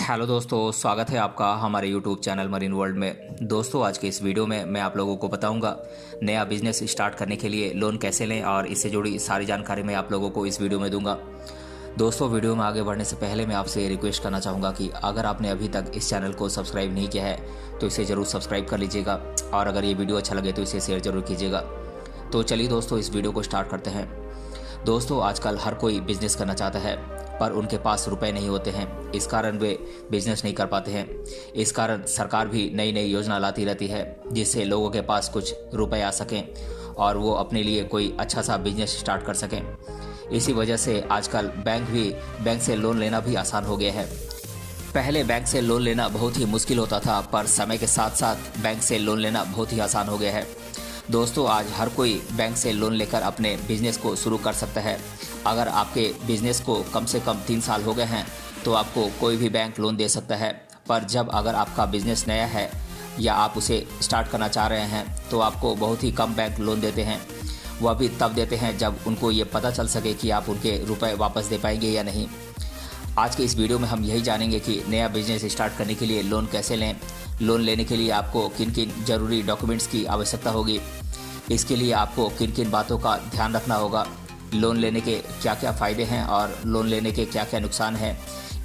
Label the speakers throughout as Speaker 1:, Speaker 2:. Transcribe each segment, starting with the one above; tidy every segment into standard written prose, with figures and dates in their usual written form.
Speaker 1: Hello दोस्तों, स्वागत है आपका हमारे यूट्यूब चैनल मरीन वर्ल्ड में। दोस्तों, आज के इस वीडियो में मैं आप लोगों को बताऊंगा नया बिजनेस स्टार्ट करने के लिए लोन कैसे लें और इससे जुड़ी सारी जानकारी मैं आप लोगों को इस वीडियो में दूंगा। दोस्तों, वीडियो में आगे बढ़ने से पहले मैं आपसे रिक्वेस्ट करना चाहूँगा कि अगर आपने अभी तक इस चैनल को सब्सक्राइब नहीं किया है तो इसे ज़रूर सब्सक्राइब कर लीजिएगा और अगर ये वीडियो अच्छा लगे तो इसे शेयर ज़रूर कीजिएगा। तो चलिए दोस्तों, इस वीडियो को स्टार्ट करते हैं। दोस्तों, आजकल हर कोई बिजनेस करना चाहता है पर उनके पास रुपए नहीं होते हैं, इस कारण वे बिजनेस नहीं कर पाते हैं। इस कारण सरकार भी नई नई योजना लाती रहती है जिससे लोगों के पास कुछ रुपए आ सकें और वो अपने लिए कोई अच्छा सा बिजनेस स्टार्ट कर सकें। इसी वजह से आजकल बैंक से लोन लेना भी आसान हो गया है। पहले बैंक से लोन लेना बहुत ही मुश्किल होता था पर समय के साथ साथ बैंक से लोन लेना बहुत ही आसान हो गया है। दोस्तों, आज हर कोई बैंक से लोन लेकर अपने बिजनेस को शुरू कर सकता है। अगर आपके बिजनेस को कम से कम 3 साल हो गए हैं तो आपको कोई भी बैंक लोन दे सकता है। पर जब अगर आपका बिजनेस नया है या आप उसे स्टार्ट करना चाह रहे हैं तो आपको बहुत ही कम बैंक लोन देते हैं। वह भी तब देते हैं जब उनको ये पता चल सके कि आप उनके रुपए वापस दे पाएंगे या नहीं। आज के इस वीडियो में हम यही जानेंगे कि नया बिजनेस स्टार्ट करने के लिए लोन कैसे लें, लोन लेने के लिए आपको किन किन जरूरी डॉक्यूमेंट्स की आवश्यकता होगी, इसके लिए आपको किन किन बातों का ध्यान रखना होगा, लोन लेने के क्या क्या फ़ायदे हैं और लोन लेने के क्या क्या नुकसान हैं।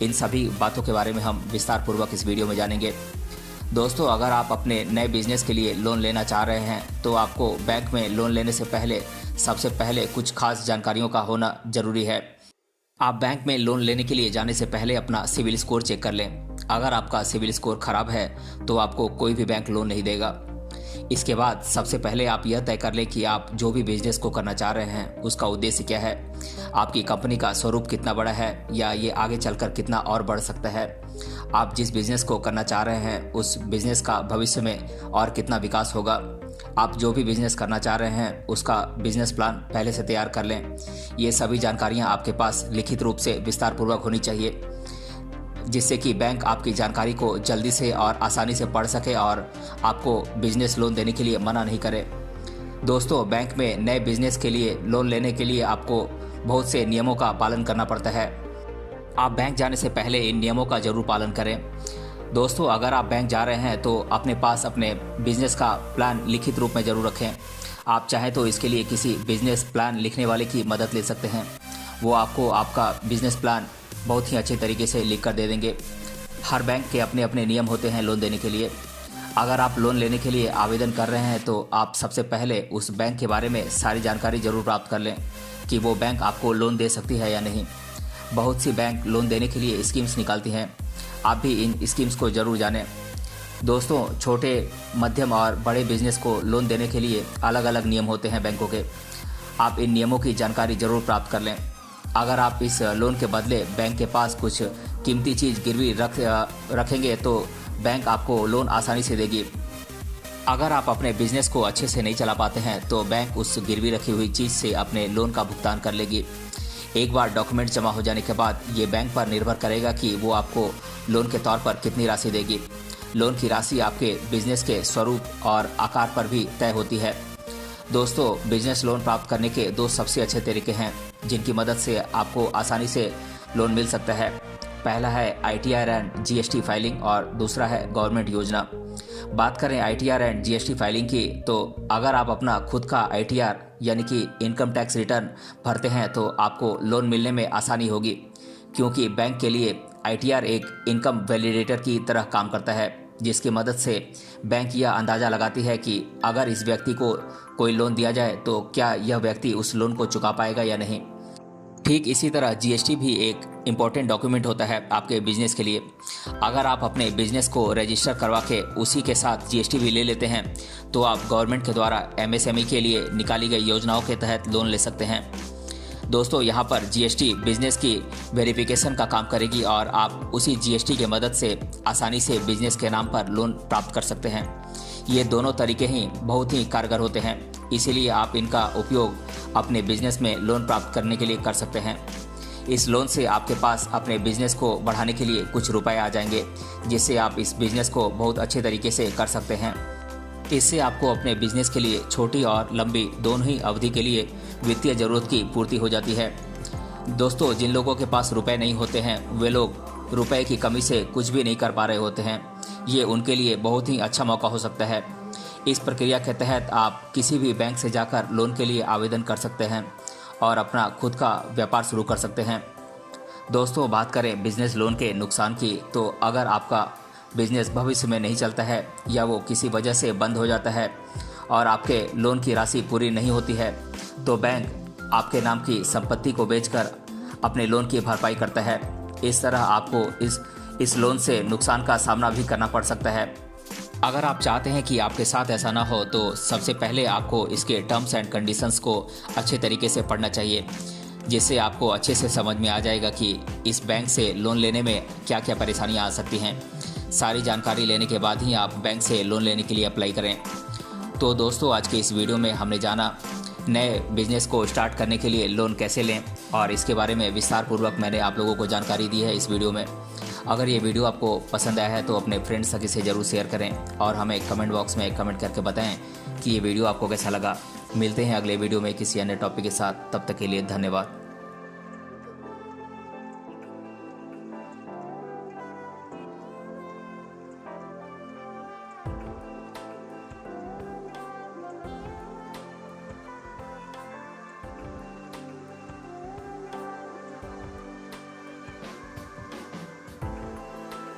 Speaker 1: इन सभी बातों के बारे में हम विस्तार पूर्वक इस वीडियो में जानेंगे। दोस्तों, अगर आप अपने नए बिजनेस के लिए लोन लेना चाह रहे हैं तो आपको बैंक में लोन लेने से पहले सबसे पहले कुछ खास जानकारियों का होना ज़रूरी है। आप बैंक में लोन लेने के लिए जाने से पहले अपना सिविल स्कोर चेक कर लें। अगर आपका सिविल स्कोर खराब है तो आपको कोई भी बैंक लोन नहीं देगा। इसके बाद सबसे पहले आप यह तय कर लें कि आप जो भी बिजनेस को करना चाह रहे हैं उसका उद्देश्य क्या है। आपकी कंपनी का स्वरूप कितना बड़ा है या ये आगे चलकर कितना और बढ़ सकता है। आप जिस बिजनेस को करना चाह रहे हैं उस बिजनेस का भविष्य में और कितना विकास होगा। आप जो भी बिजनेस करना चाह रहे हैं उसका बिजनेस प्लान पहले से तैयार कर लें। ये सभी जानकारियाँ आपके पास लिखित रूप से विस्तार पूर्वक होनी चाहिए जिससे कि बैंक आपकी जानकारी को जल्दी से और आसानी से पढ़ सके और आपको बिजनेस लोन देने के लिए मना नहीं करे। दोस्तों, बैंक में नए बिजनेस के लिए लोन लेने के लिए आपको बहुत से नियमों का पालन करना पड़ता है। आप बैंक जाने से पहले इन नियमों का जरूर पालन करें। दोस्तों, अगर आप बैंक जा रहे हैं तो अपने पास अपने बिजनेस का प्लान लिखित रूप में जरूर रखें। आप चाहें तो इसके लिए किसी बिजनेस प्लान लिखने वाले की मदद ले सकते हैं। वो आपको आपका बिजनेस प्लान बहुत ही अच्छे तरीके से लिख कर दे देंगे। हर बैंक के अपने अपने नियम होते हैं लोन देने के लिए। अगर आप लोन लेने के लिए आवेदन कर रहे हैं तो आप सबसे पहले उस बैंक के बारे में सारी जानकारी जरूर प्राप्त कर लें कि वो बैंक आपको लोन दे सकती है या नहीं। बहुत सी बैंक लोन देने के लिए स्कीम्स निकालती हैं, आप भी इन स्कीम्स को जरूर जानें। दोस्तों, छोटे, मध्यम और बड़े बिजनेस को लोन देने के लिए अलग अलग नियम होते हैं बैंकों के। आप इन नियमों की जानकारी जरूर प्राप्त कर लें। अगर आप इस लोन के बदले बैंक के पास कुछ कीमती चीज़ गिरवी रखेंगे तो बैंक आपको लोन आसानी से देगी। अगर आप अपने बिजनेस को अच्छे से नहीं चला पाते हैं तो बैंक उस गिरवी रखी हुई चीज़ से अपने लोन का भुगतान कर लेगी। एक बार डॉक्यूमेंट जमा हो जाने के बाद ये बैंक पर निर्भर करेगा कि वो आपको लोन के तौर पर कितनी राशि देगी। लोन की राशि आपके बिजनेस के स्वरूप और आकार पर भी तय होती है। दोस्तों, बिजनेस लोन प्राप्त करने के 2 सबसे अच्छे तरीके हैं जिनकी मदद से आपको आसानी से लोन मिल सकता है। पहला है ITR एंड GST फाइलिंग और दूसरा है गवर्नमेंट योजना। बात करें ITR एंड GST फाइलिंग की तो अगर आप अपना खुद का ITR यानी कि इनकम टैक्स रिटर्न भरते हैं तो आपको लोन मिलने में आसानी होगी, क्योंकि बैंक के लिए ITR एक इनकम वैलिडेटर की तरह काम करता है जिसकी मदद से बैंक यह अंदाज़ा लगाती है कि अगर इस व्यक्ति को कोई लोन दिया जाए तो क्या यह व्यक्ति उस लोन को चुका पाएगा या नहीं। ठीक इसी तरह GST भी एक इम्पॉर्टेंट डॉक्यूमेंट होता है आपके बिजनेस के लिए। अगर आप अपने बिजनेस को रजिस्टर करवा के उसी के साथ GST भी ले लेते हैं तो आप गवर्नमेंट के द्वारा MSME के लिए निकाली गई योजनाओं के तहत लोन ले सकते हैं। दोस्तों, यहाँ पर GST बिजनेस की वेरिफिकेशन का काम करेगी और आप उसी GST की मदद से आसानी से बिजनेस के नाम पर लोन प्राप्त कर सकते हैं। ये दोनों तरीके ही बहुत ही कारगर होते हैं, इसीलिए आप इनका उपयोग अपने बिजनेस में लोन प्राप्त करने के लिए कर सकते हैं। इस लोन से आपके पास अपने बिजनेस को बढ़ाने के लिए कुछ रुपए आ जाएंगे जिससे आप इस बिजनेस को बहुत अच्छे तरीके से कर सकते हैं। इससे आपको अपने बिजनेस के लिए छोटी और लंबी दोनों ही अवधि के लिए वित्तीय जरूरत की पूर्ति हो जाती है। दोस्तों, जिन लोगों के पास रुपए नहीं होते हैं वे लोग रुपए की कमी से कुछ भी नहीं कर पा रहे होते हैं, ये उनके लिए बहुत ही अच्छा मौका हो सकता है। इस प्रक्रिया के तहत आप किसी भी बैंक से जाकर लोन के लिए आवेदन कर सकते हैं और अपना खुद का व्यापार शुरू कर सकते हैं। दोस्तों, बात करें बिजनेस लोन के नुकसान की, तो अगर आपका बिजनेस भविष्य में नहीं चलता है या वो किसी वजह से बंद हो जाता है और आपके लोन की राशि पूरी नहीं होती है, तो बैंक आपके नाम की संपत्ति को बेचकर अपने लोन की भरपाई करता है। इस तरह आपको इस लोन से नुकसान का सामना भी करना पड़ सकता है। अगर आप चाहते हैं कि आपके साथ ऐसा ना हो, तो सबसे पहले आपको इसके टर्म्स एंड कंडीशंस को अच्छे तरीके से पढ़ना चाहिए, जिससे आपको अच्छे से समझ में आ जाएगा कि इस बैंक से लोन लेने में क्या क्या परेशानियां आ सकती हैं। सारी जानकारी लेने के बाद ही आप बैंक से लोन लेने के लिए अप्लाई करें। तो दोस्तों, आज के इस वीडियो में हमने जाना नए बिजनेस को स्टार्ट करने के लिए लोन कैसे लें, और इसके बारे में विस्तार पूर्वक मैंने आप लोगों को जानकारी दी है इस वीडियो में। अगर ये वीडियो आपको पसंद आया है तो अपने फ्रेंड्स सभी से ज़रूर शेयर करें और हमें कमेंट बॉक्स में कमेंट करके बताएं कि ये वीडियो आपको कैसा लगा। मिलते हैं अगले वीडियो में किसी अन्य टॉपिक के साथ। तब तक के लिए धन्यवाद।